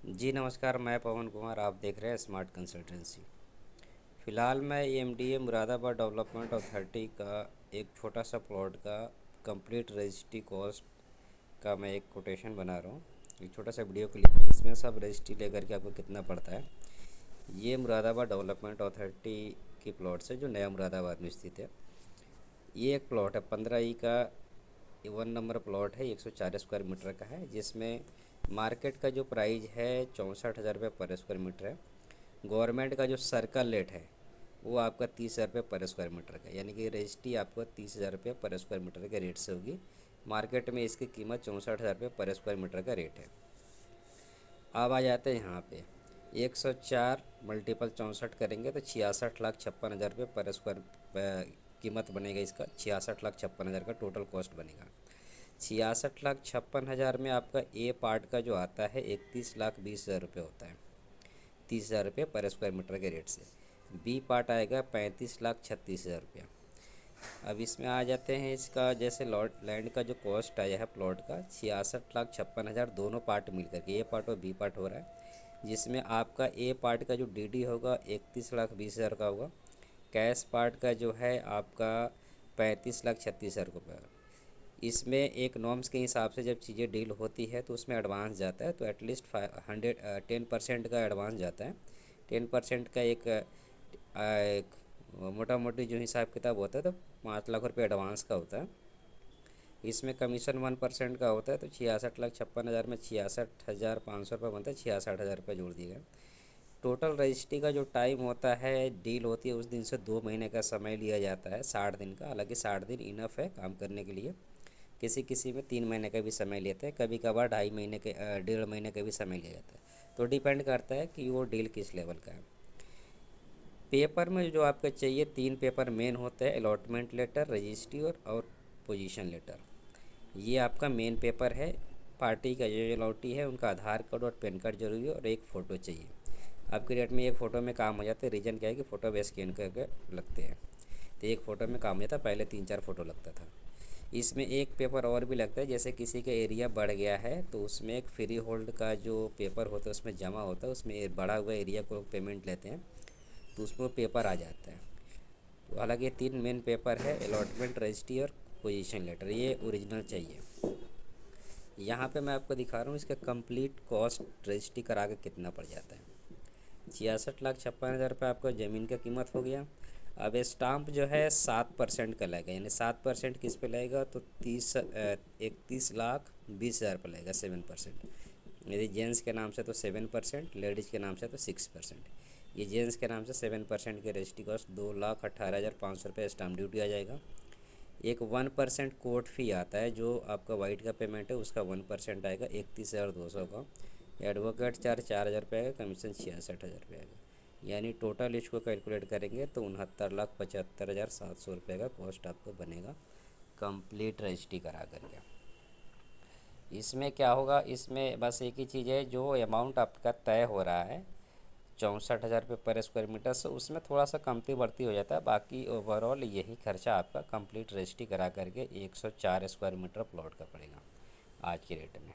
जी नमस्कार, मैं पवन कुमार। आप देख रहे हैं स्मार्ट कंसल्टेंसी। फ़िलहाल मैं एमडीए मुरादाबाद डेवलपमेंट अथॉरिटी का एक छोटा सा प्लॉट का कंप्लीट रजिस्ट्री कॉस्ट का मैं एक कोटेशन बना रहा हूँ। एक छोटा सा वीडियो क्लिप है, इसमें सब रजिस्ट्री लेकर के आपको कितना पड़ता है। ये मुरादाबाद डेवलपमेंट अथॉरिटी की प्लॉट है जो नया मुरादाबाद में स्थित है। ये एक प्लॉट है 15 ई का 1 नंबर प्लॉट है, 104 स्क्वायर मीटर का है, जिसमें मार्केट का जो प्राइस है 64,000 रुपये पर स्क्वायर मीटर है। गवर्नमेंट का जो सर्कल रेट है वो आपका 30,000 रुपये पर स्क्वायर मीटर का, यानी कि रजिस्ट्री आपको 30,000 रुपये पर स्क्वायर मीटर के रेट से होगी। मार्केट में इसकी कीमत 64,000 रुपये पर स्क्वायर मीटर का रेट है। अब आ जाते हैं यहाँ पे 104 मल्टीपल 64 करेंगे तो 66,56,000 रुपये पर स्क्वायर कीमत बनेगा इसका। 66,56,000 का टोटल कॉस्ट बनेगा। 66,56,000 में आपका ए पार्ट का जो आता है 31,20,000 रुपये होता है, 30,000 रुपये पर स्क्वायर मीटर के रेट से। बी पार्ट आएगा 35,36,000 रुपया। अब इसमें आ जाते हैं इसका जैसे लॉट लैंड का जो कॉस्ट आया है प्लॉट का 66,56,000 दोनों पार्ट मिल करके ए पार्ट और बी पार्ट हो रहा है, जिसमें आपका ए पार्ट का जो डीडी होगा 31,20,000 का होगा। कैश पार्ट का जो है आपका 35,36,000 रुपये। इसमें एक नॉर्म्स के हिसाब से जब चीज़ें डील होती है तो उसमें एडवांस जाता है, तो एटलीस्ट 10% का एडवांस जाता है। 10% का एक मोटा मोटी जो हिसाब किताब होता है तो 5 लाख रुपये एडवांस का होता है। इसमें कमीशन 1% का होता है, तो 66,56,000 में 66,500 रुपये बनता है, 66,000 रुपये जोड़ दिए गए। टोटल रजिस्ट्री का जो टाइम होता है डील होती है उस दिन से 2 महीने का समय लिया जाता है, 60 दिन का। हालांकि 60 दिन इनफ है काम करने के लिए। किसी किसी में 3 महीने का भी समय लेते हैं, कभी कभार 2.5 महीने के 1.5 महीने का भी समय लिया जाता है। तो डिपेंड करता है कि वो डील किस लेवल का है। पेपर में जो आपको चाहिए 3 पेपर मेन होते हैं, अलॉटमेंट लेटर, रजिस्ट्री और पोजीशन लेटर। ये आपका मेन पेपर है। पार्टी का जो अलॉटी है उनका आधार कार्ड और पैन कार्ड जरूरी है और एक फ़ोटो चाहिए। आपके रेट में एक फ़ोटो में काम हो जाता है। रीज़न क्या है कि फ़ोटो भी स्कैन करके लगते हैं, तो एक फ़ोटो में काम हो जाता है। पहले 3-4 फ़ोटो लगता था। इसमें एक पेपर और भी लगता है, जैसे किसी का एरिया बढ़ गया है तो उसमें एक फ्री होल्ड का जो पेपर होता है उसमें जमा होता है, उसमें बढ़ा हुआ एरिया को पेमेंट लेते हैं, तो उसमें पेपर आ जाता है। तो हालांकि ये 3 मेन पेपर है, अलॉटमेंट, रजिस्ट्री और पोजीशन लेटर, ये ओरिजिनल चाहिए। यहाँ पे मैं आपको दिखा रहा हूँ इसका कंप्लीट कॉस्ट रजिस्ट्री करा के कितना पड़ जाता है। 66,56,000 रुपये आपका ज़मीन का कीमत हो गया। अब स्टाम्प जो है 7% का लगेगा, यानी 7% किस पे लगेगा तो 31,20,000 पर लगेगा, 7%। यदि जेंट्स के नाम से तो 7%, लेडीज़ के नाम से तो 6%। ये जेंट्स के नाम से 7% के रजिस्ट्री कॉस्ट 2,18,500 रुपये स्टाम्प ड्यूटी आ जाएगा। एक 1% कोर्ट फ़ी आता है, जो आपका वाइट का पेमेंट है उसका 1% आएगा, 31,200 का। एडवोकेट चार्ज 4,000 रुपये आएगा, कमीशन 66,000 रुपये आएगा। यानी टोटल इसको कैलकुलेट करेंगे तो 69,75,700 रुपये का कॉस्ट आपको बनेगा कंप्लीट रजिस्ट्री करा करके। इसमें क्या होगा, इसमें बस एक ही चीज़ है, जो अमाउंट आपका तय हो रहा है 64,000 रुपये पर स्क्वायर मीटर से, उसमें थोड़ा सा कमती बढ़ती हो जाता है। बाकी ओवरऑल यही खर्चा आपका कंप्लीट रजिस्ट्री करा करके 104 स्क्वायर मीटर प्लॉट का पड़ेगा आज की रेट में।